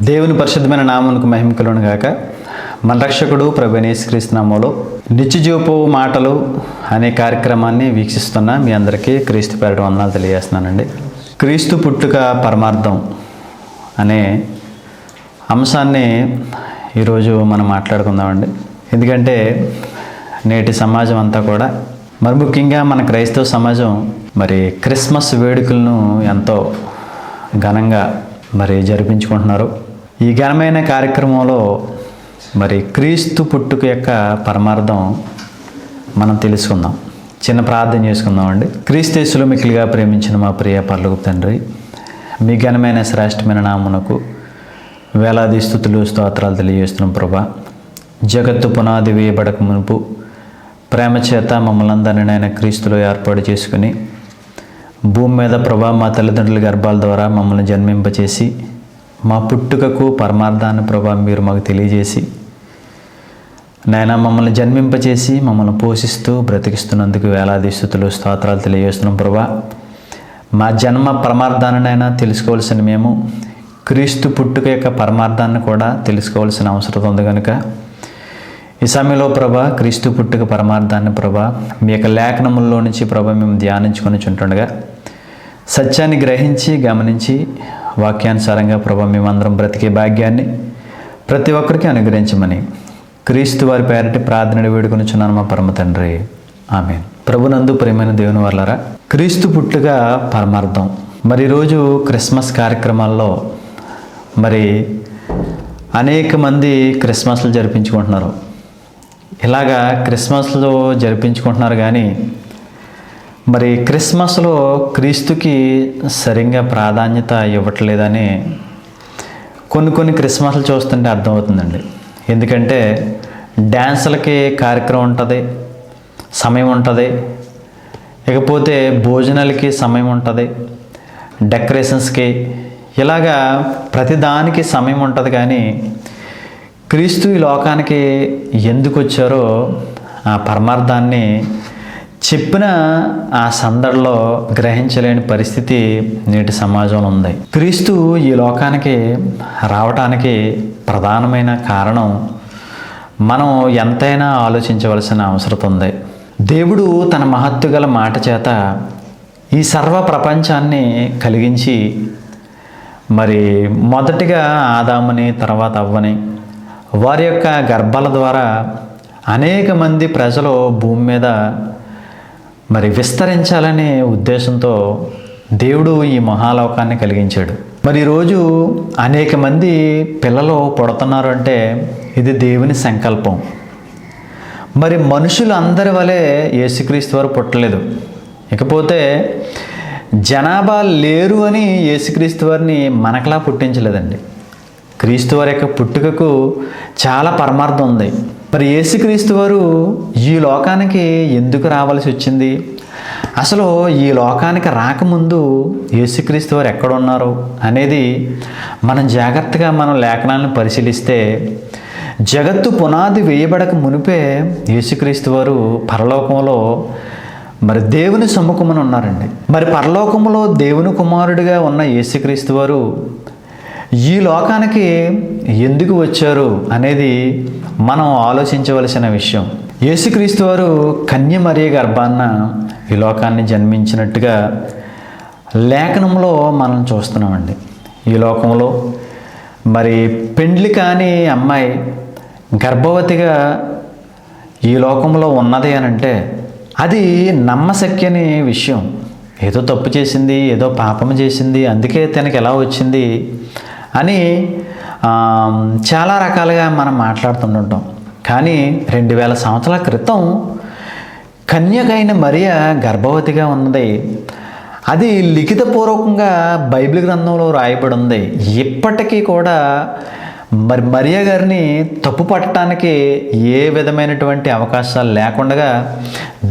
దేవుని పరిశుద్ధమైన నామమునకు మహిమ కలుగును గాక. మన రక్షకుడు ప్రభువైన యేసుక్రీస్తు నామములో నిత్యజీవపు మాటలు అనే కార్యక్రమాన్ని వీక్షిస్తున్న మీ అందరికీ క్రీస్తు పేరిట వందనాలు తెలియజేస్తున్నానండి. క్రీస్తు పుట్టుక పరమార్థం అనే అంశాన్ని ఈరోజు మనం మాట్లాడుకుందామండి. ఎందుకంటే నేటి సమాజం అంతా కూడా మరి ముఖ్యంగా మన క్రైస్తవ సమాజం మరి క్రిస్మస్ వేడుకలను ఎంతో ఘనంగా జరిపించుకుంటున్నారు. ఈ ఘనమైన కార్యక్రమంలో మరి క్రీస్తు పుట్టుక యొక్క పరమార్థం మనం తెలుసుకుందాం. చిన్న ప్రార్థన చేసుకుందామండి. క్రీస్తు యేసులో మిక్కిలిగా ప్రేమించిన మా ప్రియ పరలోకపు తండ్రి, మీ ఘనమైన శ్రేష్టమైన నామమునకు వేలాది స్తుతులు స్తోత్రాలు తెలియజేస్తున్నాం ప్రభా. జగత్తు పునాది వేయబడక మునుపు ప్రేమ చేత మమ్మల్ని అందరినీ ఆయన క్రీస్తులో ఏర్పాటు చేసుకుని భూమి మీద ప్రభా మా తల్లిదండ్రుల గర్భాల ద్వారా మమ్మల్ని జన్మింపచేసి మా పుట్టుకకు పరమార్థాన్ని ప్రభా మీరు మాకు తెలియజేసి నాయన మమ్మల్ని జన్మింపచేసి మమ్మల్ని పోషిస్తూ బ్రతికిస్తున్నందుకు వేలాది స్తుతులు స్తోత్రాలు తెలియజేస్తున్నాం ప్రభా. మా జన్మ పరమార్థాన్నైనా తెలుసుకోవాల్సిన మేము క్రీస్తు పుట్టుక యొక్క పరమార్థాన్ని కూడా తెలుసుకోవాల్సిన అవసరం ఉంది కనుక ఈ సమయంలో ప్రభా క్రీస్తు పుట్టుక పరమార్థాన్ని ప్రభా మీ యొక్క లేఖనముల్లో నుంచి ప్రభా మేము ధ్యానించుకొని చుంటుండగా సత్యాన్ని గ్రహించి గమనించి వాక్యానుసారంగా ప్రభా మేమందరం బ్రతికే భాగ్యాన్ని ప్రతి ఒక్కరికి అనుగ్రహించమని క్రీస్తు వారి పేరటి ప్రార్థన వేడుకొనిచున్నాను మా పరమ తండ్రి, ఆమేన్. ప్రభునందు ప్రియమైన దేవుని వర్లారా, క్రీస్తు పుట్టుక పరమార్థం. మరి ఈరోజు క్రిస్మస్ కార్యక్రమాల్లో మరి అనేక మంది క్రిస్మస్లు జరిపించుకుంటున్నారు. ఇలాగా క్రిస్మస్లో జరిపించుకుంటున్నారు కానీ మరి క్రిస్మస్లో క్రీస్తుకి సరిగ్గా ప్రాధాన్యత ఇవ్వట్లేదని కొన్ని క్రిస్మస్లు చూస్తుంటే అర్థమవుతుందండి. ఎందుకంటే డ్యాన్సులకి కార్యక్రమం ఉంటుంది, సమయం ఉంటుంది, ఇకపోతే భోజనాలకి సమయం ఉంటుంది, డెకరేషన్స్కి ఇలాగా ప్రతిదానికి సమయం ఉంటుంది. కానీ క్రీస్తు ఈ లోకానికి ఎందుకు వచ్చారో ఆ పరమార్థాన్ని చెప్పిన ఆ సందడిలో గ్రహించలేని పరిస్థితి నేటి సమాజంలో ఉంది. క్రీస్తు ఈ లోకానికి రావటానికి ప్రధానమైన కారణం మనం ఎంతైనా ఆలోచించవలసిన అవసరం ఉంది. దేవుడు తన మహత్తు గల మాట చేత ఈ సర్వ ప్రపంచాన్ని కలిగించి మరి మొదటిగా ఆదాముని తర్వాత అవ్వని వారి యొక్క గర్భాల ద్వారా అనేక మంది ప్రజలు భూమి మీద మరి విస్తరించాలనే ఉద్దేశంతో దేవుడు ఈ మహాలోకాన్ని కలిగించాడు. మరి ఈరోజు అనేక మంది పిల్లలు పుడుతున్నారు అంటే ఇది దేవుని సంకల్పం. మరి మనుషులు అందరి వలె యేసుక్రీస్తు వారు పుట్టలేదు. ఇకపోతే జనాభా లేరు అని యేసుక్రీస్తు వారిని మనకలా పుట్టించలేదండి. క్రీస్తు వారి యొక్క పుట్టుకకు చాలా పరమార్థం ఉంది. మరి యేసుక్రీస్తు వారు ఈ లోకానికి ఎందుకు రావాల్సి వచ్చింది, అసలు ఈ లోకానికి రాకముందు యేసుక్రీస్తు వారు ఎక్కడ ఉన్నారు అనేది మనం జాగ్రత్తగా లేఖనాలను పరిశీలిస్తే జగత్తు పునాది వేయబడక మునిపే యేసుక్రీస్తు వారు పరలోకంలో మరి దేవుని సమ్ముఖమున ఉన్నారండి. మరి పరలోకంలో దేవుని కుమారుడిగా ఉన్న యేసుక్రీస్తు వారు ఈ లోకానికి ఎందుకు వచ్చారు అనేది మనం ఆలోచించవలసిన విషయం. యేసుక్రీస్తు వారు కన్య మరియ గర్భాన్న ఈ లోకాన్ని జన్మించినట్టుగా లేఖనంలో మనం చూస్తున్నామండి. ఈ లోకంలో మరి పెండ్లి కాని అమ్మాయి గర్భవతిగా ఈ లోకంలో ఉన్నది అని అంటే అది నమ్మశక్యని విషయం. ఏదో తప్పు చేసింది, ఏదో పాపం చేసింది, అందుకే తనకి ఎలా వచ్చింది అని చాలా రకాలుగా మనం మాట్లాడుతుంటాం. కానీ 2000 సంవత్సరాల క్రితం కన్యకైన మరియ గర్భవతిగా ఉన్నది. అది లిఖితపూర్వకంగా బైబిల్ గ్రంథంలో రాయబడి ఉంది. ఇప్పటికీ కూడా మరి మరియ గారిని తప్పు పట్టడానికి ఏ విధమైనటువంటి అవకాశాలు లేకుండా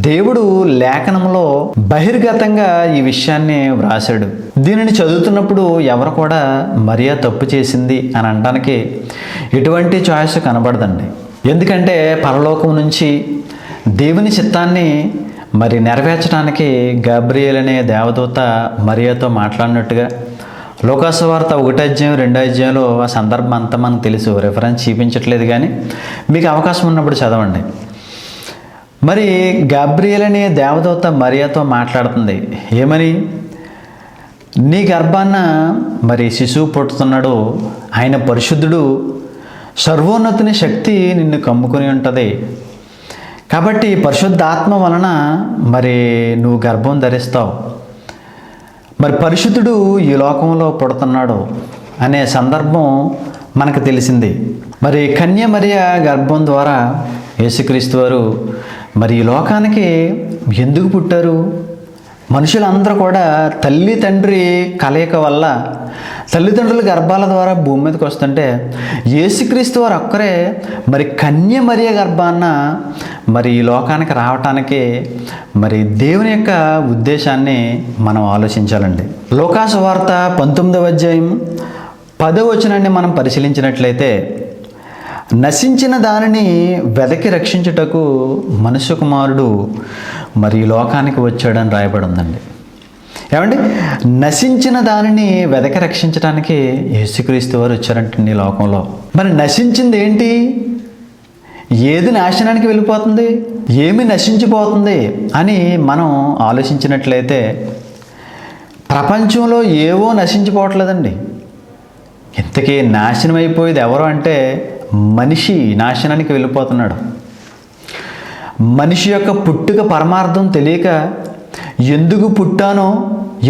దేవుడు లేఖనంలో బహిర్గతంగా ఈ విషయాన్ని వ్రాసాడు. దీనిని చదువుతున్నప్పుడు ఎవరు కూడా మరియ తప్పు చేసింది అని అనడానికి ఎటువంటి చాయిస్ కనబడదండి. ఎందుకంటే పరలోకం నుంచి దేవుని చిత్తాన్ని మరి నెరవేర్చడానికి గాబ్రియేల్ అనే దేవదూత మరియతో మాట్లాడినట్టుగా లోకాసు వార్త 1వ అధ్యాయం 2వ అధ్యాయంలో ఆ సందర్భం అంతా మనకు తెలుసు, రెఫరెన్స్ చూపించట్లేదు, కానీ మీకు అవకాశం ఉన్నప్పుడు చదవండి. మరి గాబ్రియల్ అనే దేవదూత మరియతో మాట్లాడుతుంది. ఏమని? నీ గర్భాన మరి శిశువు పుట్టుతున్నాడు, ఆయన పరిశుద్ధుడు, సర్వోన్నతుని శక్తి నిన్ను కమ్ముకొని ఉంటుంది, కాబట్టి పరిశుద్ధాత్మ వలన మరి నువ్వు గర్భం ధరిస్తావు, మరి పరిశుద్ధుడు ఈ లోకంలో పుడుతున్నాడు అనే సందర్భం మనకు తెలిసింది. మరి కన్య మరియ గర్భం ద్వారా యేసుక్రీస్తు వారు మరి ఈ లోకానికి ఎందుకు పుట్టారు? మనుషులందరూ కూడా తల్లి తండ్రి కలయిక వల్ల తల్లిదండ్రుల గర్భాల ద్వారా భూమి మీదకి వస్తుంటే యేసుక్రీస్తు వారు ఒక్కరే మరి కన్య మరియ గర్భాన్న మరి ఈ లోకానికి రావటానికి మరి దేవుని యొక్క ఉద్దేశాన్ని మనం ఆలోచించాలండి. లోకాసు వార్త 19వ అధ్యాయం 10వ వచనాన్ని మనం పరిశీలించినట్లయితే, నశించిన దానిని వెదకి రక్షించుటకు మనుష్య కుమారుడు మరి ఈ లోకానికి వచ్చాడని రాయబడి ఉందండి. ఏమండి? నశించిన దానిని వెదకి రక్షించడానికి యేసుక్రీస్తు వారు వచ్చారంటండి ఈ లోకంలో. మరి నశించింది ఏంటి? ఏది నాశనానికి వెళ్ళిపోతుంది, ఏమి నశించిపోతుంది అని మనం ఆలోచించినట్లయితే ప్రపంచంలో ఏవో నశించిపోవట్లేదండి. ఇంతకీ నాశనం అయిపోయేది ఎవరు అంటే మనిషి నాశనానికి వెళ్ళిపోతున్నాడు. మనిషి యొక్క పుట్టుక పరమార్థం తెలియక ఎందుకు పుట్టానో,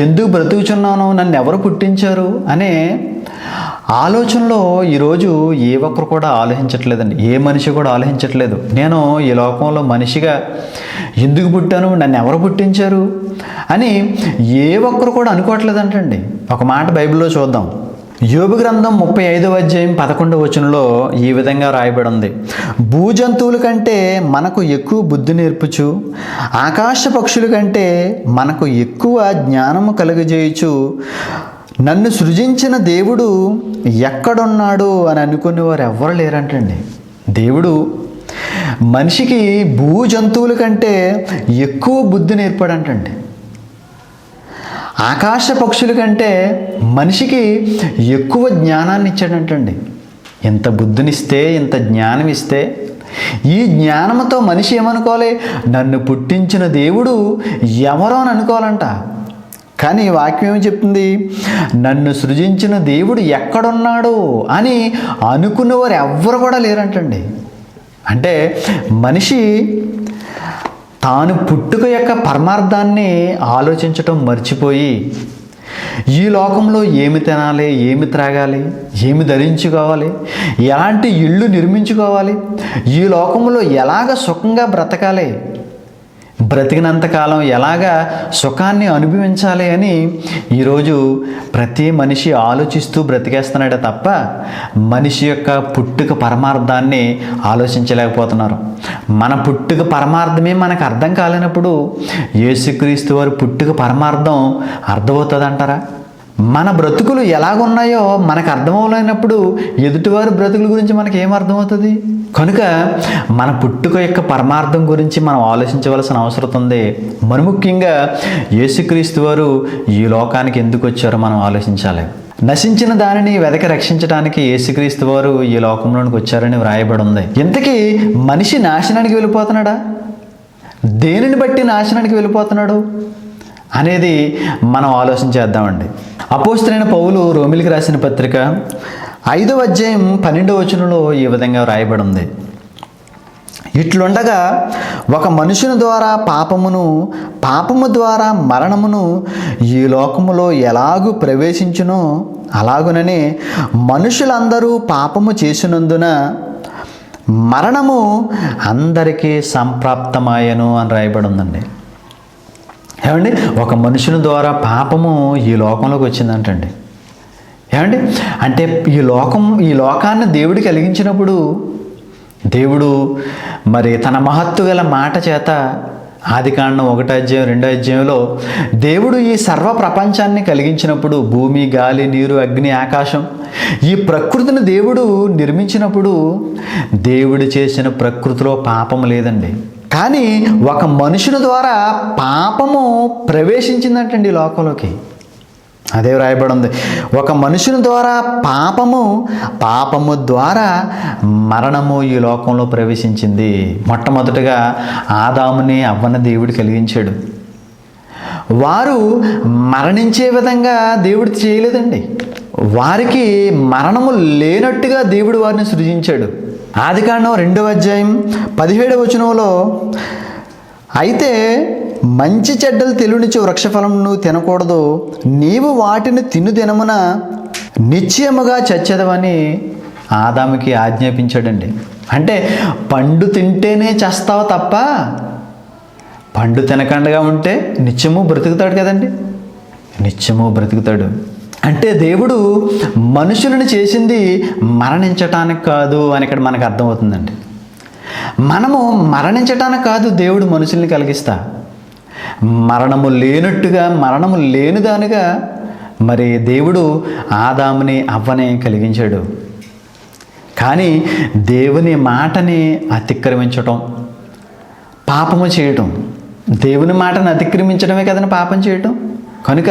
ఎందుకు బ్రతుకుచున్నానో, నన్ను ఎవరు పుట్టించారు అనే ఆలోచనలో ఈరోజు ఏ ఒక్కరు కూడా ఆలోచించట్లేదండి. ఏ మనిషి కూడా ఆలోచించట్లేదు. నేను ఈ లోకంలో మనిషిగా ఎందుకు పుట్టాను, నన్ను ఎవరు పుట్టించారు అని ఏ ఒక్కరు కూడా అనుకోవట్లేదంటండి. ఒక మాట బైబిల్లో చూద్దాం. యోబు గ్రంథం 35వ అధ్యాయం 11వ వచనంలో ఈ విధంగా రాయబడి ఉంది. భూజంతువుల కంటే మనకు ఎక్కువ బుద్ధి నేర్పుచు, ఆకాశ పక్షుల కంటే మనకు ఎక్కువ జ్ఞానము కలుగజేయచ్చు, నన్ను సృజించిన దేవుడు ఎక్కడున్నాడు అని అనుకునేవారు ఎవ్వరు లేరంటండి. దేవుడు మనిషికి భూజంతువుల కంటే ఎక్కువ బుద్ధి నేర్పాడంటండి. ఆకాశ పక్షుల కంటే మనిషికి ఎక్కువ జ్ఞానాన్ని ఇచ్చాడంటండి. ఎంత బుద్ధినిస్తే, ఎంత జ్ఞానం ఇస్తే, ఈ జ్ఞానంతో మనిషి ఏమనుకోవాలి? నన్ను పుట్టించిన దేవుడు ఎవరో అని అనుకోవాలంట. కానీ వాక్యం ఏమి చెప్తుంది? నన్ను సృజించిన దేవుడు ఎక్కడున్నాడు అని అనుకున్నవారు ఎవ్వరు కూడా లేరంటండి. అంటే మనిషి తాను పుట్టుక యొక్క పరమార్థాన్ని ఆలోచించటం మర్చిపోయి ఈ లోకంలో ఏమి తినాలి, ఏమి త్రాగాలి, ఏమి ధరించుకోవాలి, ఎలాంటి ఇళ్ళు నిర్మించుకోవాలి, ఈ లోకంలో ఎలాగ సుఖంగా బ్రతకాలి, బ్రతికినంతకాలం ఎలాగా సుఖాన్ని అనుభవించాలి అని ఈరోజు ప్రతి మనిషి ఆలోచిస్తూ బ్రతికేస్తున్నాడే తప్ప మనిషి యొక్క పుట్టుక పరమార్థాన్ని ఆలోచించలేకపోతున్నారు. మన పుట్టుక పరమార్థమే మనకు అర్థం కాలేనప్పుడు యేసుక్రీస్తు వారి పుట్టుక పరమార్థం అర్థమవుతుందంటారా? మన బ్రతుకులు ఎలాగున్నాయో మనకు అర్థమవలేనప్పుడు ఎదుటివారి బ్రతుకుల గురించి మనకి ఏం అర్థమవుతుంది? కనుక మన పుట్టుక యొక్క పరమార్థం గురించి మనం ఆలోచించవలసిన అవసరం ఉంది. మరి ముఖ్యంగా యేసుక్రీస్తు వారు ఈ లోకానికి ఎందుకు వచ్చారో మనం ఆలోచించాలి. నశించిన దానిని వెదకి రక్షించడానికి యేసుక్రీస్తు వారు ఈ లోకంలోనికి వచ్చారని వ్రాయబడి ఉంది. ఇంతకీ మనిషి నాశనానికి వెళ్ళిపోతున్నాడా? దేనిని బట్టి నాశనానికి వెళ్ళిపోతున్నాడు అనేది మనం ఆలోచించేద్దామండి. అపోస్తలుడైన పౌలు రోమీయులకు రాసిన పత్రిక 5వ అధ్యాయం 12వ వచనంలో ఈ విధంగా రాయబడి ఉంది. ఇట్లుండగా ఒక మనుషుని ద్వారా పాపమును, పాపము ద్వారా మరణమును ఈ లోకములో ఎలాగూ ప్రవేశించునో అలాగుననే మనుషులందరూ పాపము చేసినందున మరణము అందరికీ సంప్రాప్తమాయను అని రాయబడి ఉందండి. ఏమండి? ఒక మనుషుని ద్వారా పాపము ఈ లోకంలోకి వచ్చిందంటండి. ఏమండి? అంటే ఈ లోకాన్ని దేవుడు కలిగించినప్పుడు దేవుడు మరి తన మహత్తు గల మాట చేత ఆదికాండం 1వ అధ్యాయం 2వ అధ్యాయంలో దేవుడు ఈ సర్వ ప్రపంచాన్ని కలిగించినప్పుడు భూమి, గాలి, నీరు, అగ్ని, ఆకాశం ఈ ప్రకృతిని దేవుడు నిర్మించినప్పుడు దేవుడు చేసిన ప్రకృతిలో పాపము లేదండి. కానీ ఒక మనుషుని ద్వారా పాపము ప్రవేశించిందంటండి ఈ లోకంలోకి. అదే వ్రాయబడి ఉంది. ఒక మనుషుని ద్వారా పాపము ద్వారా మరణము ఈ లోకంలో ప్రవేశించింది. మొట్టమొదటిగా ఆదాముని అవ్వని దేవుడు కలిగించాడు. వారు మరణించే విధంగా దేవుడు చేయలేదండి. వారికి మరణము లేనట్టుగా దేవుడు వారిని సృజించాడు. ఆదికాండం 2వ అధ్యాయం 17వ వచనంలో, అయితే మంచి చెడ్డలు తెలియనిచ్చు వృక్షఫలం నువ్వు తినకూడదు, నీవు వాటిని తిను దినమున నిశ్చయముగా చచ్చెదవని ఆదాముకి ఆజ్ఞాపించాడండి. అంటే పండు తింటేనే చస్తావు తప్ప పండు తినకుండా ఉంటే నిత్యము బ్రతుకుతాడు కదండి, నిత్యము బ్రతుకుతాడు. అంటే దేవుడు మనుషులను చేసింది మరణించటానికి కాదు అని ఇక్కడ మనకు అర్థమవుతుందండి. మనము మరణించటానికి కాదు దేవుడు మనుషుల్ని కలిగిస్తా, మరణము లేనట్టుగా, మరణము లేనిదానిగా మరి దేవుడు ఆదాముని అవ్వని కలిగించాడు. కానీ దేవుని మాటని అతిక్రమించటం పాపము చేయటం, దేవుని మాటను అతిక్రమించడమే కదండి పాపం చేయటం. కనుక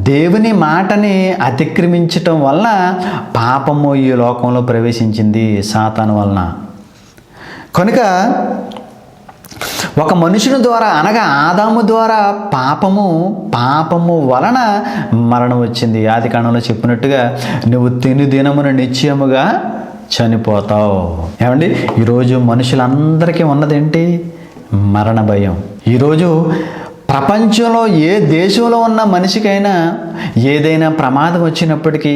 దేవుని మాటని అతిక్రమించటం వలన పాపము ఈ లోకంలో ప్రవేశించింది సాతాను వలన. కనుక ఒక మనుషుని ద్వారా అనగా ఆదాము ద్వారా పాపము వలన మరణం వచ్చింది. ఆదికాండంలో చెప్పినట్టుగా నువ్వు తిను దినమున నిశ్చయముగా చనిపోతావు. ఏమండి, ఈరోజు మనుషులందరికీ ఉన్నదేంటి? మరణ భయం. ఈరోజు ప్రపంచంలో ఏ దేశంలో ఉన్న మనిషికైనా ఏదైనా ప్రమాదం వచ్చినప్పటికీ,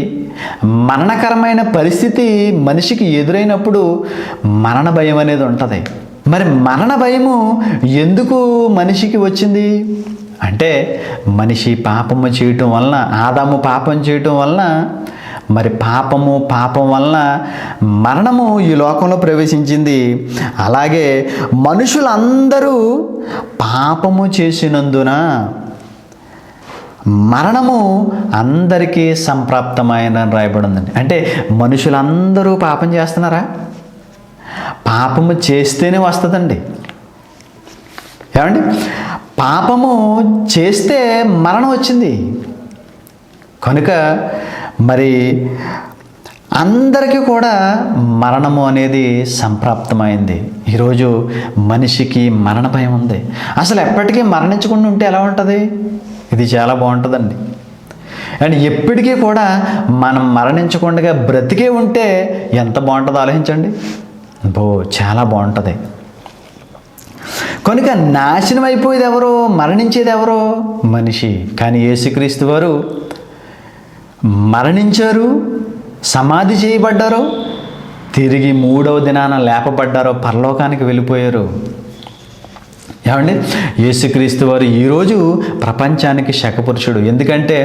మరణకరమైన పరిస్థితి మనిషికి ఎదురైనప్పుడు మరణ భయం అనేది ఉంటుంది. మరి మరణ భయము ఎందుకు మనిషికి వచ్చింది అంటే, మనిషి పాపము చేయటం వలన, ఆదాము పాపం చేయటం వలన, మరి పాపం వలన మరణము ఈ లోకంలో ప్రవేశించింది. అలాగే మనుషులందరూ పాపము చేసినందున మరణము అందరికీ సంప్రాప్తమైన రాయబడి ఉందండి. అంటే మనుషులందరూ పాపం చేస్తున్నారా? పాపము చేస్తేనే వస్తుందండి. ఏమండి, పాపము చేస్తే మరణం వచ్చింది. కనుక మరి అందరికీ కూడా మరణము అనేది సంప్రాప్తమైంది. ఈరోజు మనిషికి మరణ భయం ఉంది. అసలు ఎప్పటికీ మరణించకుండా ఉంటే ఎలా ఉంటుంది? ఇది చాలా బాగుంటుందండి. అండ్ ఎప్పటికీ కూడా మనం మరణించకుండా బ్రతికే ఉంటే ఎంత బాగుంటుందో ఆలోచించండి. చాలా బాగుంటుంది. కనుక నాశనం అయిపోయేది ఎవరో, మరణించేది ఎవరో? మనిషి. కానీ యేసుక్రీస్తు వారు మరణించారు, సమాధి చేయబడ్డారు, తిరిగి 3వ దినాన లేపబడ్డారు, పరలోకానికి వెళ్ళిపోయారు. ఏమండి, యేసుక్రీస్తు వారు ఈరోజు ప్రపంచానికి శకపురుషుడు. ఎందుకంటే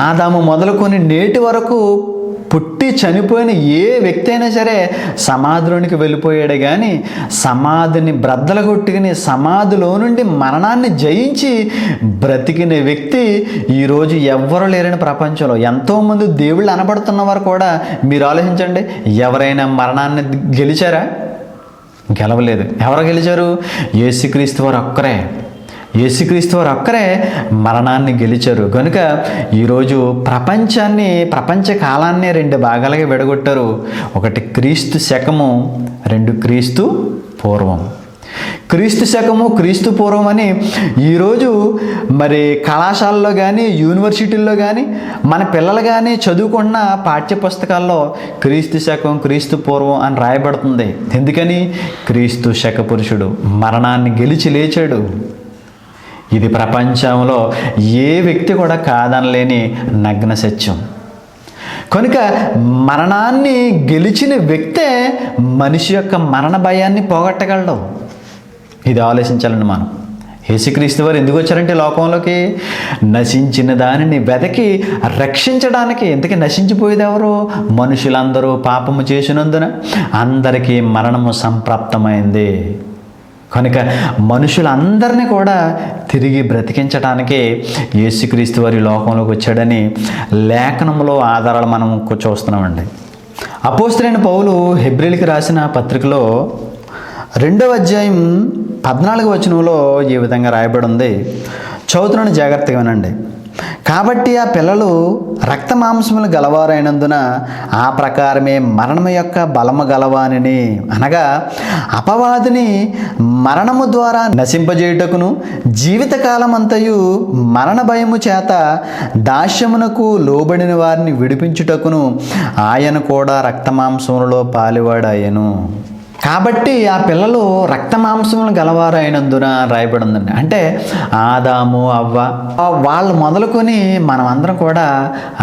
ఆదాము మొదలుకొని నేటి వరకు పుట్టి చనిపోయిన ఏ వ్యక్తి అయినా సరే సమాధిలోనికి వెళ్ళిపోయాడు. కానీ సమాధిని బ్రద్దలగొట్టుకుని సమాధిలో నుండి మరణాన్ని జయించి బ్రతికిన వ్యక్తి ఈరోజు ఎవ్వరూ లేరని ప్రపంచంలో. ఎంతోమంది దేవుళ్ళు అనబడుతున్నవారు కూడా మీరు ఆలోచించండి, ఎవరైనా మరణాన్ని గెలిచారా? గెలవలేదు. ఎవరు గెలిచారు? యేసుక్రీస్తు వారు ఒక్కరే. యేసుక్రీస్తు వారు ఒక్కరే మరణాన్ని గెలిచారు. కనుక ఈరోజు ప్రపంచ కాలాన్ని 2 భాగాలుగా విడగొట్టారు. ఒకటి క్రీస్తు శకము, 2 క్రీస్తు పూర్వం. క్రీస్తు శకము, క్రీస్తు పూర్వం అని ఈరోజు మరి కళాశాలలో కానీ యూనివర్సిటీల్లో కానీ మన పిల్లలు కానీ చదువుకున్న పాఠ్యపుస్తకాల్లో క్రీస్తు శకం, క్రీస్తు పూర్వం అని రాయబడుతుంది. ఎందుకని? క్రీస్తు శక పురుషుడు మరణాన్ని గెలిచి లేచాడు. ఇది ప్రపంచంలో ఏ వ్యక్తి కూడా కాదనలేని నగ్న సత్యం. కనుక మరణాన్ని గెలిచిన వ్యక్తే మనిషి యొక్క మరణ భయాన్ని పోగొట్టగలడు. ఇది ఆలోచించాలండి మనం. యేసుక్రీస్తు వారు ఎందుకు వచ్చారంటే లోకంలోకి నశించిన దానిని వెదకి రక్షించడానికి. ఎందుకు నశించిపోయేది ఎవరు? మనుషులందరూ పాపము చేసినందున అందరికీ మరణము సంప్రాప్తమైంది. కనుక మనుషులందరినీ కూడా తిరిగి బ్రతికించడానికి యేసుక్రీస్తు వారి లోకంలోకి వచ్చాడని లేఖనంలో ఆధారాలు మనం చూస్తున్నామండి. అపోస్తలుడైన పౌలు హెబ్రీయులకు రాసిన పత్రికలో 2వ అధ్యాయం 14వ వచనంలో ఈ విధంగా రాయబడి ఉంది. చదువుతున్నాను, జాగ్రత్తగా వినండి. కాబట్టి ఆ పిల్లలు రక్త మాంసములు గలవారైనందున ఆ ప్రకారమే మరణము యొక్క బలము గలవానిని, అనగా అపవాదిని మరణము ద్వారా నశింపజేయుటకును, జీవితకాలమంతయు మరణ భయము చేత దాస్యమునకు లోబడిన వారిని విడిపించుటకును ఆయన కూడా రక్త మాంసములలో పాలివాడాయను. కాబట్టి ఆ పిల్లలు రక్త మాంసములు గలవారైనందున రాయబడి ఉందండి. అంటే ఆదాము అవ్వ వాళ్ళు మొదలుకొని మనమందరం కూడా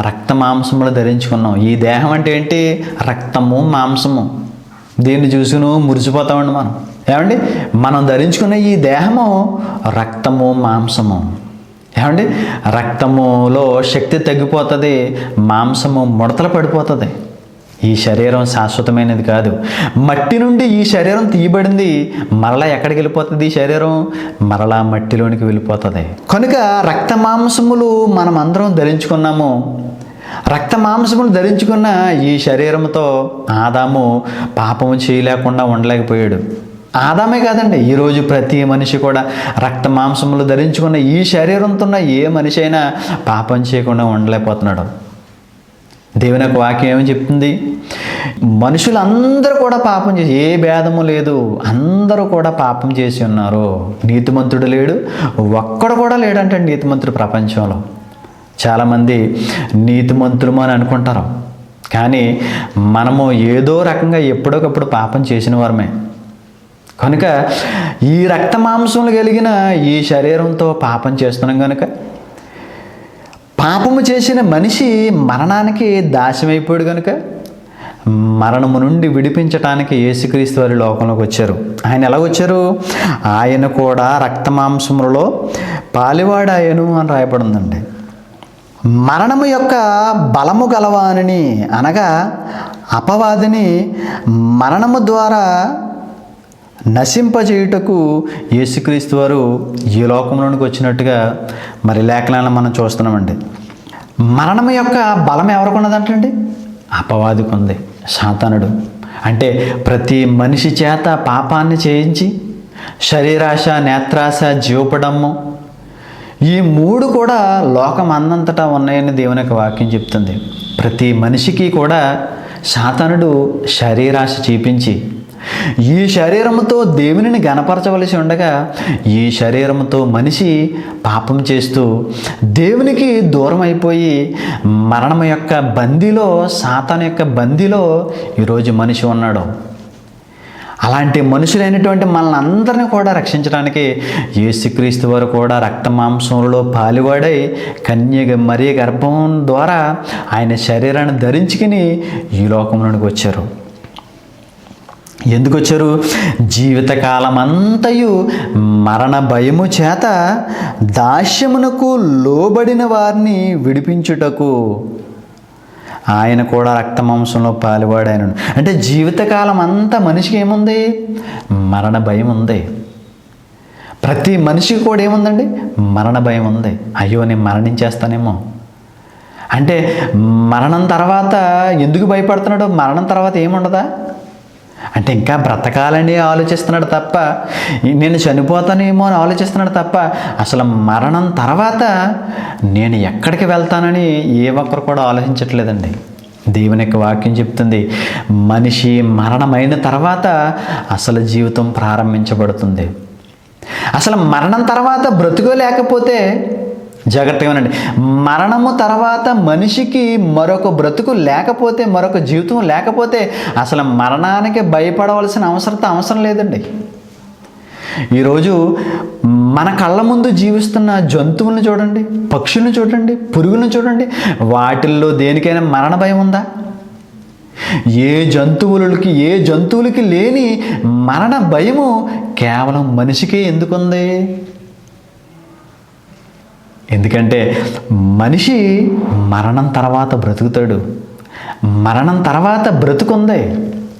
రక్త మాంసములు ధరించుకున్నాం. ఈ దేహం అంటే ఏంటి? రక్తము మాంసము. దీన్ని చూసి మురిసిపోతామండి మనం. ఏమండి, మనం ధరించుకున్న ఈ దేహము రక్తము మాంసము. ఏమండి, రక్తములో శక్తి తగ్గిపోతుంది, మాంసము ముడతలు పడిపోతుంది. ఈ శరీరం శాశ్వతమైనది కాదు. మట్టి నుండి ఈ శరీరం తీయబడింది, మరలా ఎక్కడికి వెళ్ళిపోతుంది? ఈ శరీరం మరలా మట్టిలోనికి వెళ్ళిపోతుంది. కనుక రక్త మాంసములు మనం అందరం ధరించుకున్నాము. రక్త మాంసములు ధరించుకున్న ఈ శరీరంతో ఆదాము పాపము చేయలేకుండా ఉండలేకపోయాడు. ఆదామే కాదండి, ఈరోజు ప్రతి మనిషి కూడా రక్త మాంసములు ధరించుకున్న ఈ శరీరంతో ఉన్న ఏ మనిషి అయినా పాపం చేయకుండా ఉండలేకపోతున్నాడు. దేవుని యొక్క వాక్యం ఏమని చెప్తుంది? మనుషులందరూ కూడా పాపం చేసి, ఏ భేదము లేదు, అందరూ కూడా పాపం చేసి ఉన్నారు. నీతిమంతుడు లేడు, ఒక్కడు కూడా లేడంటే నీతిమంతుడు ప్రపంచంలో. చాలామంది నీతిమంతులు అని అనుకుంటారు, కానీ మనము ఏదో రకంగా ఎప్పుడొకప్పుడు పాపం చేసిన వారమే. కనుక ఈ రక్త మాంసములు కలిగిన ఈ శరీరంతో పాపం చేస్తున్నాం. కనుక పాపము చేసిన మనిషి మరణానికి దాస్యమైపోయాడు. కనుక మరణము నుండి విడిపించటానికి యేసుక్రీస్తు వారి లోకంలోకి వచ్చారు. ఆయన ఎలా వచ్చారు? ఆయన కూడా రక్త మాంసములలో పాలివాడాయను అని రాయబడిందండి. మరణము యొక్క బలము గలవానిని, అనగా అపవాదిని మరణము ద్వారా నశింపజేయుటకు యేసుక్రీస్తు వారు ఈ లోకంలోనికి వచ్చినట్టుగా మరి లేఖనాలను మనం చూస్తున్నామండి. మరణం యొక్క బలం ఎవరికి ఉన్నదంటండి? అపవాదికి ఉంది, సాతానుడు. అంటే ప్రతి మనిషి చేత పాపాన్ని చేయించి శరీరాశ, నేత్రాశ, జీవపడము, ఈ మూడు కూడా లోకం అందంతటా ఉన్నాయని దేవుని యొక్క వాక్యం చెప్తుంది. ప్రతి మనిషికి కూడా సాతానుడు శరీరాశ చూపించి ఈ శరీరముతో దేవునిని గణపరచవలసి ఉండగా ఈ శరీరముతో మనిషి పాపం చేస్తూ దేవునికి దూరం అయిపోయి మరణం యొక్క బందీలో, సాతాను యొక్క బందీలో ఈరోజు మనిషి ఉన్నాడు. అలాంటి మనుషులైనటువంటి మనల్ని అందరినీ కూడా రక్షించడానికి యేసుక్రీస్తు వారు కూడా రక్త మాంసంలో పాలివాడై కన్యక మరియ గర్భం ద్వారా ఆయన శరీరాన్ని ధరించుకుని ఈ లోకంలోనికి వచ్చారు. ఎందుకు వచ్చారు? జీవితకాలం అంతయు మరణ భయము చేత దాస్యమునకు లోబడిన వారిని విడిపించుటకు ఆయన కూడా రక్త మాంసంలో పాలువాడాయను. అంటే జీవితకాలం అంతా మనిషికి ఏముంది? మరణ భయం ఉంది. ప్రతి మనిషికి కూడా ఏముందండి? మరణ భయం ఉంది. అయ్యో నేను మరణించేస్తానేమో అంటే మరణం తర్వాత ఎందుకు భయపడుతున్నాడు? మరణం తర్వాత ఏముండదా అంటే ఇంకా బ్రతకాలని ఆలోచిస్తున్నాడు తప్ప, నేను చనిపోతానేమో అని ఆలోచిస్తున్నాడు తప్ప, అసలు మరణం తర్వాత నేను ఎక్కడికి వెళ్తానని ఏ ఒక్కరు కూడా ఆలోచించట్లేదండి. దేవుని యొక్క వాక్యం చెప్తుంది, మనిషి మరణమైన తర్వాత అసలు జీవితం ప్రారంభించబడుతుంది. అసలు మరణం తర్వాత బ్రతుకోలేకపోతే జాగ్రత్తగా ఉండండి. మరణము తర్వాత మనిషికి మరొక బ్రతుకు లేకపోతే, మరొక జీవితం లేకపోతే అసలు మరణానికి భయపడవలసిన అవసరం లేదండి. ఈరోజు మన కళ్ళ ముందు జీవిస్తున్న జంతువులను చూడండి, పక్షులను చూడండి, పురుగులను చూడండి, వాటిల్లో దేనికైనా మరణ భయం ఉందా? ఏ జంతువులకి లేని మరణ భయము కేవలం మనిషికే ఎందుకుంది? ఎందుకంటే మనిషి మరణం తర్వాత బ్రతుకుతాడు. మరణం తర్వాత బ్రతుకుంది.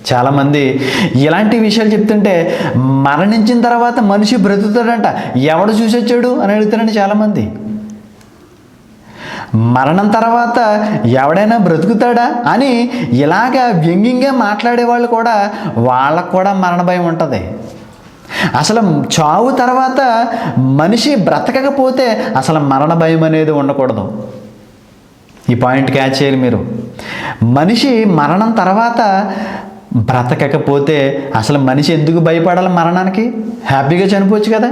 చాలామంది ఇలాంటి విషయాలు చెప్తుంటే మరణించిన తర్వాత మనిషి బ్రతుకుతాడంట, ఎవడు చూసొచ్చాడు అని అడుగుతారండి చాలామంది. మరణం తర్వాత ఎవడైనా బ్రతుకుతాడా అని ఇలాగా వ్యంగ్యంగా మాట్లాడే వాళ్ళు కూడా, వాళ్ళకు కూడా మరణ భయం ఉంటుంది. అసలు చావు తర్వాత మనిషి బ్రతకకపోతే అసలు మరణ భయం అనేది ఉండకూడదు. ఈ పాయింట్ క్యాచ్ చేయాలి మీరు. మనిషి మరణం తర్వాత బ్రతకకపోతే అసలు మనిషి ఎందుకు భయపడాలి మరణానికి? హ్యాపీగా చనిపోవచ్చు కదా.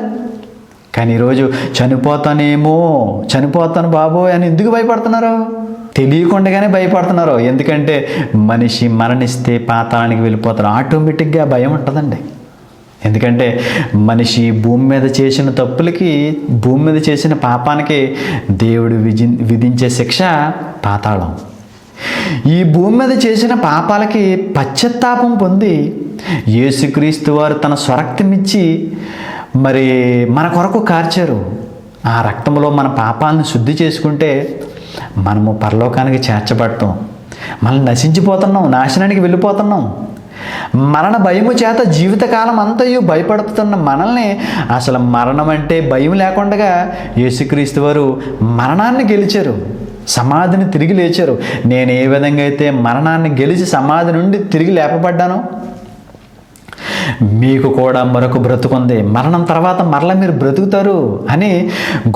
కానీ ఈరోజు చనిపోతాను బాబోయ్ అని ఎందుకు భయపడుతున్నారు? తెలియకుండానే భయపడుతున్నారు. ఎందుకంటే మనిషి మరణిస్తే పాతాళానికి వెళ్ళిపోతారు. ఆటోమేటిక్గా భయం ఉంటుందండి. ఎందుకంటే మనిషి భూమి మీద చేసిన తప్పులకి, భూమి మీద చేసిన పాపానికి దేవుడు విధించే శిక్ష పాతాళం. ఈ భూమి మీద చేసిన పాపాలకి పశ్చాత్తాపం పొంది యేసుక్రీస్తు వారు తన స్వరక్తమిచ్చి మరి మన కొరకు కార్చారు. ఆ రక్తంలో మన పాపాలను శుద్ధి చేసుకుంటే మనము పరలోకానికి చేర్చబడతాం. మనం నశించిపోతున్నాం, నాశనానికి వెళ్ళిపోతున్నాం. మరణ భయము చేత జీవితకాలం అంతయు భయపడుతున్న మనల్ని అసలు మరణం అంటే భయం లేకుండా యేసుక్రీస్తు వారు మరణాన్ని గెలిచారు, సమాధిని తిరిగి లేచారు. నేను ఏ విధంగా అయితే మరణాన్ని గెలిచి సమాధి నుండి తిరిగి లేపబడ్డానో మీకు కూడా మరొక బ్రతుకుంది, మరణం తర్వాత మరలా మీరు బ్రతుకుతారు అని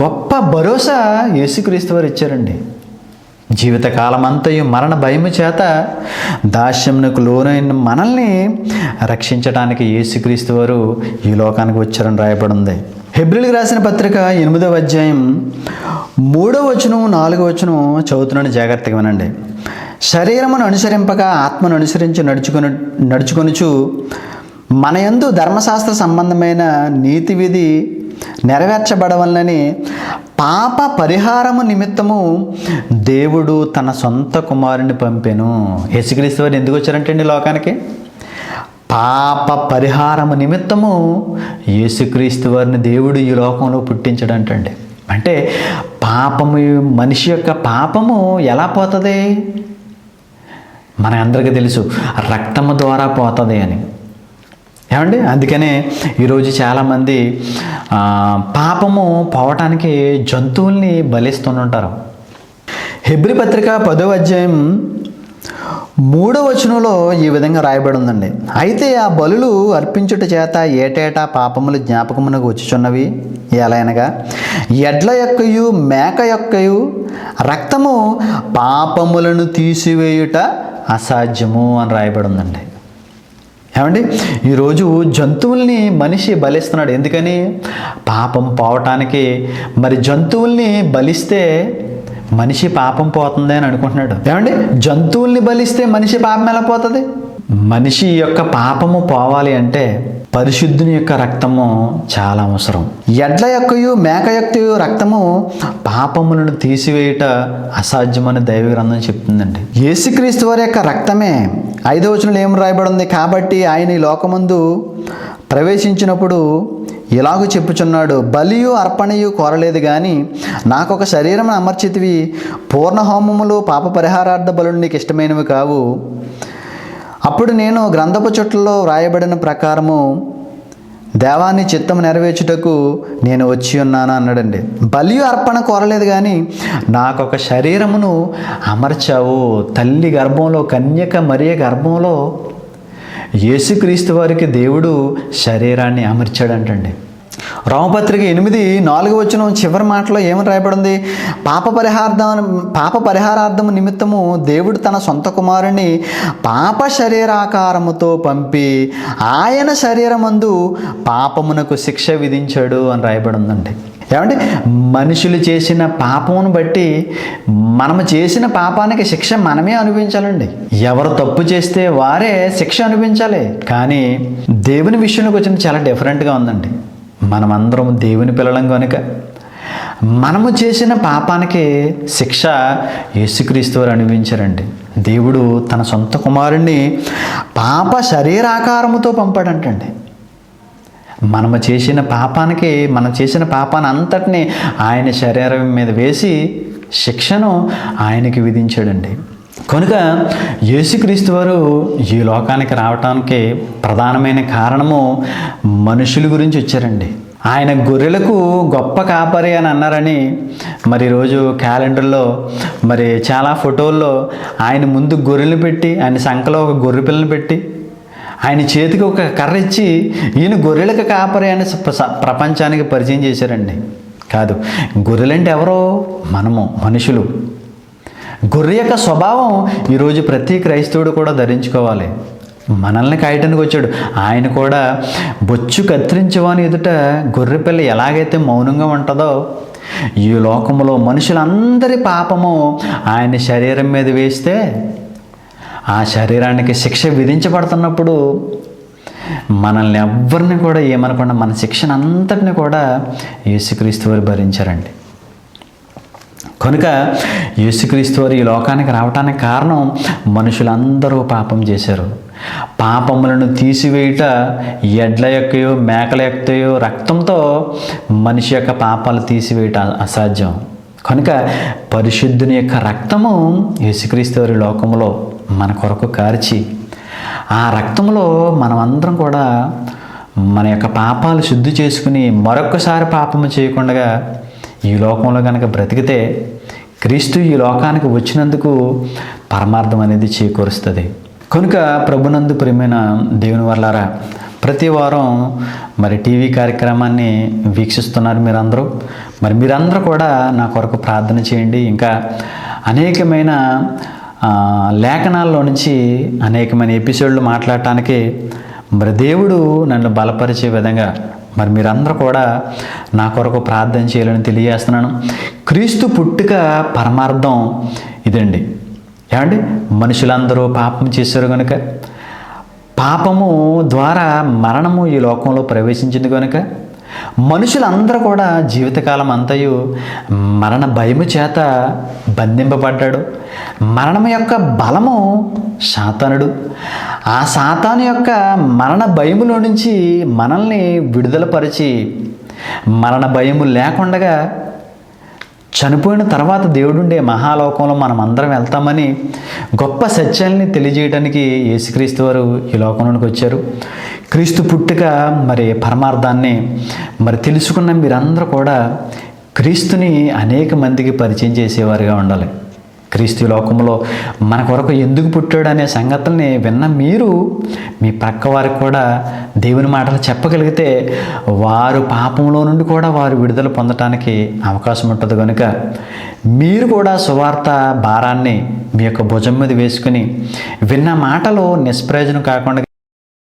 గొప్ప భరోసా యేసుక్రీస్తు వారు ఇచ్చారండి. జీవితకాలం అంతయు మరణ భయము చేత దాస్యమునకు లోనైన మనల్ని రక్షించడానికి యేసుక్రీస్తు వారు ఈ లోకానికి వచ్చారని రాయబడింది. హెబ్రీయులకు రాసిన పత్రిక 8వ అధ్యాయం 3వ వచనం 4వ వచనం చదువుతున్నాను, జాగ్రత్తగా వినండి. శరీరమును అనుసరింపక ఆత్మను అనుసరించి నడుచుకొనుచు మన యందు ధర్మశాస్త్ర సంబంధమైన నీతి విధి నెరవేర్చబడవలనని పాప పరిహారము నిమిత్తము దేవుడు తన సొంత కుమారుని పంపెను. యేసుక్రీస్తు వారు ఎందుకు వచ్చారంటే అండి లోకానికి? పాప పరిహారము నిమిత్తము యేసుక్రీస్తు వారిని దేవుడు ఈ లోకంలో పుట్టించడంటండి. అంటే పాపము, మనిషి యొక్క పాపము ఎలా పోతుంది? మన అందరికీ తెలుసు, రక్తము ద్వారా పోతుంది అని. ఏమండి? అందుకనే ఈరోజు చాలామంది పాపము పోవటానికి జంతువుల్ని బలిస్తుంటారు. హెబ్రీ పత్రిక 10వ అధ్యాయం 3వ వచనంలో ఈ విధంగా రాయబడి ఉందండి. అయితే ఆ బలులు అర్పించుట చేత ఏటేటా పాపములు జ్ఞాపకమునకు వచ్చుచున్నవి. ఎలాగనగా ఎడ్ల యొక్కయు మేక యొక్కయు రక్తము పాపములను తీసివేయుట అసాధ్యము అని రాయబడి ఉందండి. ఏమండి? ఈరోజు జంతువుల్ని మనిషి బలిస్తున్నాడు. ఎందుకని? పాపం పోవటానికి. మరి జంతువుల్ని బలిస్తే మనిషి పాపం పోతుంది అని అనుకుంటున్నాడు. ఏమండి? జంతువుల్ని బలిస్తే మనిషి పాపం ఎలా పోతుంది? మనిషి యొక్క పాపము పోవాలి అంటే పరిశుద్ధుని యొక్క రక్తము చాలా అవసరం. ఎడ్ల యొక్కయు మేక యొక్కయు రక్తము పాపములను తీసివేయుట అసాధ్యమని దైవ గ్రంథం చెప్తుందండి. యేసుక్రీస్తు వారి యొక్క రక్తమే 5వ వచనంలో ఏం రాయబడి ఉంది? కాబట్టి ఆయన ఈ లోకమందు ప్రవేశించినప్పుడు ఇలాగూ చెప్పుచున్నాడు, బలియు అర్పణయు కోరలేదు కానీ నాకొక శరీరం అమర్చితివి, పూర్ణ హోమములు పాప పరిహారార్థ బలులు నీకు ఇష్టమైనవి కావు. అప్పుడు నేను గ్రంథపు చుట్టలో వ్రాయబడిన ప్రకారము దేవాన్ని చిత్తము నెరవేర్చుటకు నేను వచ్చి ఉన్నాను అన్నాడండి. బలియు అర్పణ కోరలేదు కానీ నాకొక శరీరమును అమర్చావు. తల్లి గర్భంలో, కన్యక మరియ గర్భంలో యేసుక్రీస్తు వారికి దేవుడు శరీరాన్ని అమర్చాడంటండి. రోమపత్రిక 8:4 వచనం చివరి మాటలో ఏమని రాయబడింది? పాప పరిహారార్థము నిమిత్తము దేవుడు తన సొంత కుమారుని పాప శరీరాకారముతో పంపి ఆయన శరీరమందు పాపమునకు శిక్ష విధించాడు అని రాయబడి ఉందండి. ఏమంటే మనుషులు చేసిన పాపమును బట్టి మనము చేసిన పాపానికి శిక్ష మనమే అనుభవించాలండి. ఎవరు తప్పు చేస్తే వారే శిక్ష అనుభవించాలి. కానీ దేవుని విషయానికి వచ్చిన చాలా డిఫరెంట్గా ఉందండి. మనమందరం దేవుని పిల్లలం కనుక మనము చేసిన పాపానికి శిక్ష యేసుక్రీస్తు వారు అనుభవించారండి. దేవుడు తన సొంత కుమారుణ్ణి పాప శరీరాకారముతో పంపాడంటండి. మనము చేసిన పాపానికి, మనం చేసిన పాపాన్ని అంతటినీ ఆయన శరీరం మీద వేసి శిక్షను ఆయనకి విధించాడండి. కనుక యేసుక్రీస్తు వారు ఈ లోకానికి రావటానికి ప్రధానమైన కారణము మనుషుల గురించి వచ్చారండి. ఆయన గొర్రెలకు గొప్ప కాపరి అని అన్నారని మరి రోజు క్యాలెండర్లో మరి చాలా ఫోటోల్లో ఆయన ముందు గొర్రెలు పెట్టి, ఆయన సంకలో ఒక గొర్రె పిల్లని పెట్టి ఆయన చేతికి ఒక కర్ర ఇచ్చి ఈయన గొర్రెలకు కాపరి అని ప్రపంచానికి పరిచయం చేశారండి. కాదు, గొర్రెలంటే ఎవరో మనము, మనుషులు. గొర్రె యొక్క స్వభావం ఈరోజు ప్రతి క్రైస్తవుడు కూడా ధరించుకోవాలి. మనల్ని కాయటానికి వచ్చాడు. ఆయన కూడా బొచ్చు కత్తిరించవని ఎదుట గొర్రెపిల్ల ఎలాగైతే మౌనంగా ఉంటుందో, ఈ లోకంలో మనుషులందరి పాపము ఆయన శరీరం మీద వేస్తే ఆ శరీరానికి శిక్ష విధించబడుతున్నప్పుడు మనల్ని ఎవ్వరిని కూడా ఏమనకుండా మన శిక్షణ అంతటిని కూడా యేసుక్రీస్తు వారు భరించారండి. కనుక యేసుక్రీస్తు వారు ఈ లోకానికి రావటానికి కారణం మనుషులందరూ పాపం చేశారు. పాపములను తీసివేయుట ఎడ్ల యొక్కయో మేకల యొక్కయో రక్తంతో మనిషి యొక్క పాపాలు తీసివేయట అసాధ్యం. కనుక పరిశుద్ధుని యొక్క రక్తము యేసుక్రీస్తు వారి లోకంలో మన కొరకు కార్చి, ఆ రక్తంలో మనమందరం కూడా మన యొక్క పాపాలు శుద్ధి చేసుకుని మరొక్కసారి పాపము చేయకుండా ఈ లోకంలో కనుక బ్రతికితే క్రీస్తు ఈ లోకానికి వచ్చినందుకు పరమార్థం అనేది చేకూరుస్తుంది. కనుక ప్రభునందు ప్రియమైన దేవుని వర్లారా, ప్రతి వారం మరి టీవీ కార్యక్రమాన్ని వీక్షిస్తున్నారు మీరందరూ. మరి మీరందరూ కూడా నా కొరకు ప్రార్థన చేయండి. ఇంకా అనేకమైన లేఖనాల్లో నుంచి అనేకమైన ఎపిసోడ్లు మాట్లాడటానికి మరి దేవుడు నన్ను బలపరిచే విధంగా మరి మీరందరూ కూడా నా కొరకు ప్రార్థన చేయాలని తెలియజేస్తున్నాను. క్రీస్తు పుట్టుక పరమార్థం ఇదండి. ఏమండి, మనుషులందరూ పాపం చేశారు కనుక, పాపము ద్వారా మరణము ఈ లోకంలో ప్రవేశించింది కనుక మనుషులందరూ కూడా జీవితకాలం అంతయు మరణ భయము చేత బంధింపబడ్డాడు. మరణం యొక్క బలము సాతానుడు. ఆ సాతాను యొక్క మరణ భయములో నుంచి మనల్ని విడుదలపరిచి మరణ భయము లేకుండా చనిపోయిన తర్వాత దేవుడుండే మహాలోకంలో మనం అందరం వెళ్తామని గొప్ప సత్యాల్ని తెలియజేయడానికి యేసుక్రీస్తు వారు ఈ లోకంలోనికి వచ్చారు. క్రీస్తు పుట్టుక మరి పరమార్థాన్ని మరి తెలుసుకున్న మీరందరూ కూడా క్రీస్తుని అనేక మందికి పరిచయం చేసేవారుగా ఉండాలి. క్రీస్తు లోకంలో మన కొరకు ఎందుకు పుట్టాడు అనే సంగతుల్ని విన్న మీరు మీ ప్రక్క వారికి కూడా దేవుని మాటలు చెప్పగలిగితే వారు పాపంలో నుండి కూడా వారు విడుదల పొందటానికి అవకాశం ఉంటుంది. కనుక మీరు కూడా సువార్త భారాన్ని మీ యొక్క భుజం మీద వేసుకుని విన్న మాటలు నిష్ప్రయోజనం కాకుండా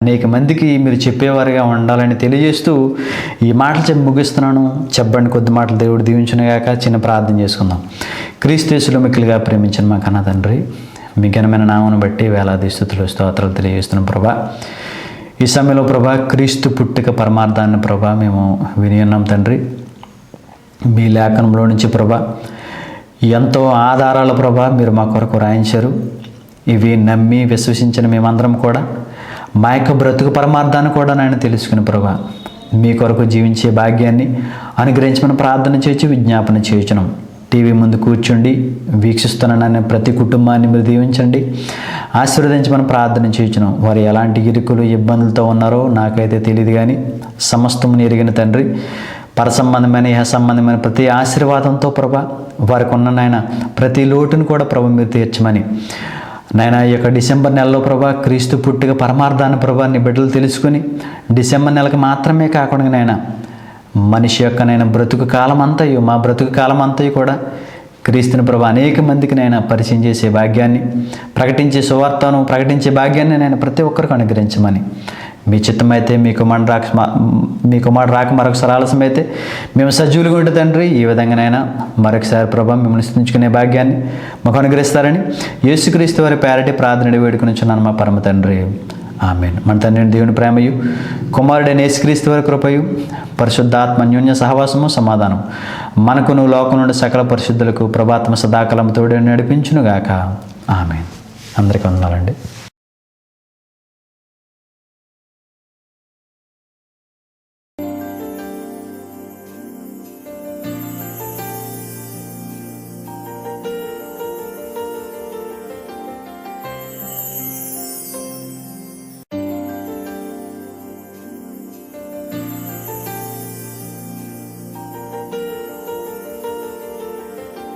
అనేక మందికి మీరు చెప్పేవారుగా ఉండాలని తెలియజేస్తూ ఈ మాటలు చెప్పి ముగిస్తున్నాను. చెప్పండి కొద్ది మాటలు దేవుడు దీవించునుగాక. చిన్న ప్రార్థన చేసుకుందాం. క్రీస్తు యేసులో మిక్కిలిగా ప్రేమించిన మా కన్న తండ్రి, మీ ఘనమైన నామను బట్టి వేలాది స్తుతులు స్తోత్రాలు తెలియజేస్తున్నాం ప్రభా. ఈ సమయంలో ప్రభా క్రీస్తు పుట్టుక పరమార్థాన్ని ప్రభా మేము విని ఉన్నాం తండ్రి. మీ లేఖనంలో నుంచి ప్రభా ఎంతో ఆధారాలు ప్రభా మీరు మా కొరకు రాయించారు. ఇవి నమ్మి విశ్వసించిన మేమందరం కూడా మా యొక్క బ్రతుకు పరమార్థాన్ని కూడా నేను తెలుసుకుని ప్రభా మీ కొరకు జీవించే భాగ్యాన్ని అనుగ్రహించమని ప్రార్థన చేయొచ్చు, విజ్ఞాపన చేయొచ్చును. టీవీ ముందు కూర్చోండి వీక్షిస్తున్నానని ప్రతి కుటుంబాన్ని మీరు దీవించండి, ఆశీర్వదించమని ప్రార్థన చేయొచ్చును. వారు ఎలాంటి ఇరుకులు ఇబ్బందులతో ఉన్నారో నాకైతే తెలియదు, కానీ సమస్తమును ఎరిగిన తండ్రి పరసంబంధమైన ఇహ సంబంధమైన ప్రతి ఆశీర్వాదంతో ప్రభా వారికి ఉన్న నాయన ప్రతి లోటును కూడా ప్రభు మీరు తీర్చమని నాయన ఈ యొక్క డిసెంబర్ నెలలో ప్రభా క్రీస్తు పుట్టుక పరమార్థాన్ని ప్రభా నీ బిడ్డలు తెలుసుకుని డిసెంబర్ నెలకు మాత్రమే కాకుండా నాయన మనిషి యొక్క నాయన బ్రతుకు కాలం అంతయు మా బ్రతుకు కాలం అంతయు కూడా క్రీస్తుని ప్రభా అనేక మందికి నేను పరిచయం చేసే భాగ్యాన్ని, ప్రకటించే సువార్తను ప్రకటించే భాగ్యాన్ని నేను ప్రతి ఒక్కరికి అనుగ్రహించమని మీ చిత్తమైతే మీ కుమారుడు రాక మరొకసారి ఆలస్యమైతే మేము సజీవులుగా ఉంటే తండ్రి ఈ విధంగానైనా మరొకసారి ప్రభా మిమ్మల్ని స్తుతించుకునే భాగ్యాన్ని మాకు అనుగ్రహిస్తారని యేసుక్రీస్తు వారి పేరటి ప్రార్థన వేడుకొనిచున్నాను మా పరమ తండ్రి, ఆమేన్. మన తండ్రి దేవుని ప్రేమయు కుమారుడైన యేసుక్రీస్తు వారి కృపయు పరిశుద్ధాత్మ అన్యోన్య సహవాసము సమాధానం మనకును లోకం నుండి సకల పరిశుద్ధులకు ప్రభాత్మ సదాకాలం తోడే నడిపించునుగాక, ఆమేన్. అందరికీ వందనాలండి.